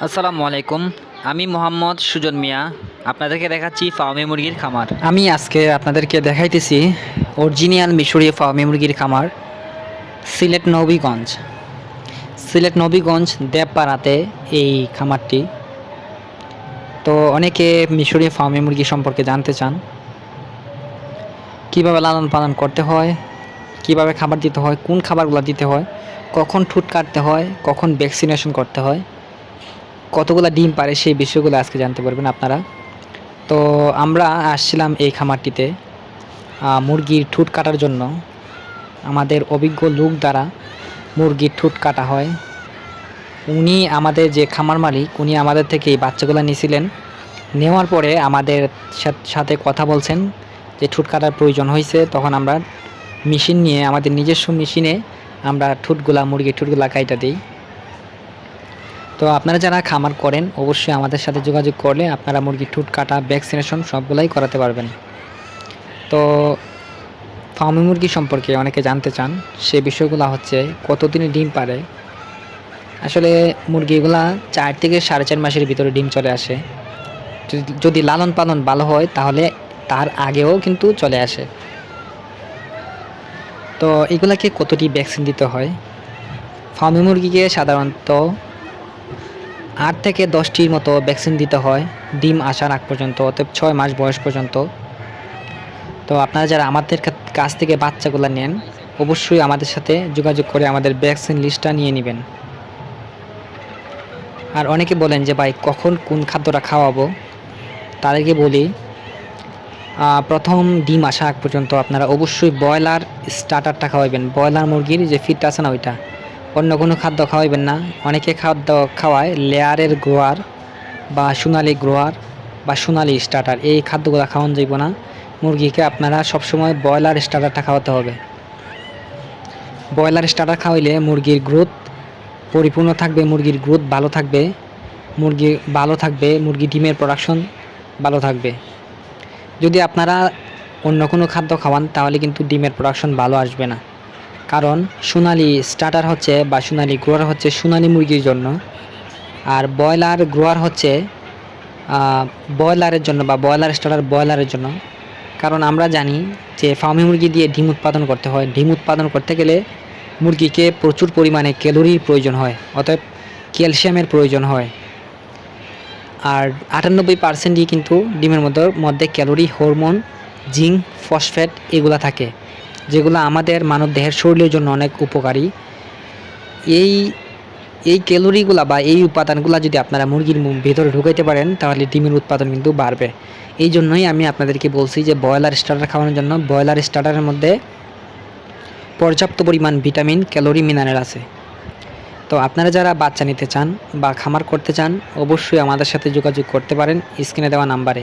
আসসালামু আলাইকুম। আমি মোহাম্মদ সুজন মিয়া আপনাদেরকে দেখাচ্ছি ফার্মি মুরগির খামার। আমি আজকে আপনাদেরকে দেখাইতেছি অরিজিনাল মিশরীয় ফার্মি মুরগির খামার সিলেট নবীগঞ্জ দেবপাড়াতে এই খামারটি। তো অনেকে মিশরীয় ফার্মি মুরগি সম্পর্কে জানতে চান, কিভাবে লালন পালন করতে হয়, কিভাবে খাবার দিতে হয়, কোন খাবারগুলো দিতে হয়, কখন ঠুট কাটতে হয়, কখন ভ্যাকসিনেশন করতে হয়, কতগুলো ডিম পারে, সেই বিষয়গুলো আজকে জানতে পারবেন আপনারা। তো আমরা আসছিলাম এই খামারটিতে মুরগির ঠুট কাটার জন্য। আমাদের অভিজ্ঞ লোক দ্বারা মুরগির ঠুট কাটা হয়। উনি আমাদের যে খামার মালিক, উনি আমাদের থেকে এই বাচ্চাগুলো নিয়েছিলেন। নেওয়ার পরে আমাদের সাথে কথা বলছেন যে ঠুট কাটার প্রয়োজন হয়েছে, তখন আমরা মেশিন নিয়ে, আমাদের নিজস্ব মেশিনে আমরা মুরগির ঠুটগুলা কাইটা দিই। তো আপনারা যারা খামার করেন অবশ্যই আমাদের সাথে যোগাযোগ করলে আপনারা মুরগির ঠুট কাটা, ভ্যাকসিনেশন সবগুলাই করাতে পারবেন। তো ফার্মি মুরগি সম্পর্কে অনেকে জানতে চান, সে বিষয়গুলো হচ্ছে কতদিনে ডিম পারে। আসলে মুরগিগুলা 4 থেকে 4.5 মাসের ভিতরে ডিম চলে আসে। যদি লালন পালন ভালো হয় তাহলে তার আগেও কিন্তু চলে আসে। তো এগুলাকে কতটি ভ্যাকসিন দিতে হয়? ফার্মি মুরগিকে সাধারণত 8 থেকে 10টির মতো ভ্যাকসিন দিতে হয় ডিম আসার আগ পর্যন্ত, অর্থাৎ 6 মাস বয়স পর্যন্ত। তো আপনারা যারা আমাদের কাছ থেকে বাচ্চাগুলো নেন অবশ্যই আমাদের সাথে যোগাযোগ করে আমাদের ভ্যাকসিন লিস্টটা নিয়ে নেবেন। আর অনেকে বলেন যে ভাই কখন কোন খাদ্যটা খাওয়াবো, তাদেরকে বলি প্রথম ডিম আসা আগ পর্যন্ত আপনারা অবশ্যই ব্রয়লার স্টার্টারটা খাওয়াবেন। ব্রয়লার মুরগির যে ফিডটা আছে না, ওইটা, অন্য কোনো খাদ্য খাওয়াবেন না। অনেকে খাদ্য খাওয়ায় লেয়ারের গ্রোয়ার বা সোনালি গ্রোয়ার বা সোনালি স্টার্টার, এই খাদ্যগুলো খাওয়ান যাইব না। মুরগিকে আপনারা সবসময় ব্রয়লার স্টার্টারটা খাওয়াতে হবে। ব্রয়লার স্টার্টার খাওয়াইলে মুরগির গ্রোথ পরিপূর্ণ থাকবে, মুরগির গ্রোথ ভালো থাকবে, মুরগি ডিমের প্রোডাকশন ভালো থাকবে। যদি আপনারা অন্য কোনো খাদ্য খাওয়ান তাহলে কিন্তু ডিমের প্রোডাকশন ভালো আসবে না। কারণ সোনালি স্টার্টার হচ্ছে বা সোনালি গ্রোয়ার হচ্ছে সোনালি মুরগির জন্য, আর ব্রয়লার গ্রোয়ার হচ্ছে ব্রয়লারের জন্য বা ব্রয়লার স্টার্টার ব্রয়লারের জন্য। কারণ আমরা জানি যে ফার্মি মুরগি দিয়ে ডিম উৎপাদন করতে হয়। ডিম উৎপাদন করতে গেলে মুরগিকে প্রচুর পরিমাণে ক্যালোরির প্রয়োজন হয়, অতএব ক্যালসিয়ামের প্রয়োজন হয়। আর 98%ই কিন্তু ডিমের মধ্যে ক্যালোরি, হরমোন, জিঙ্ক, ফসফেট এগুলা থাকে, যেগুলো আমাদের মানব দেহের শরীরের জন্য অনেক উপকারী। এই ক্যালোরিগুলা বা এই উপাদানগুলো যদি আপনারা মুরগির ভেতরে ঢুকাইতে পারেন তাহলে ডিমের উৎপাদন কিন্তু বাড়বে। এই জন্যই আমি আপনাদেরকে বলছি যে ব্রয়লার স্টার্টার খাওয়ানোর জন্য। ব্রয়লার স্টার্টারের মধ্যে পর্যাপ্ত পরিমাণ ভিটামিন, ক্যালোরি, মিনারেল আছে। তো আপনারা যারা বাচ্চা নিতে চান বা খামার করতে চান অবশ্যই আমাদের সাথে যোগাযোগ করতে পারেন স্ক্রিনে দেওয়া নাম্বারে।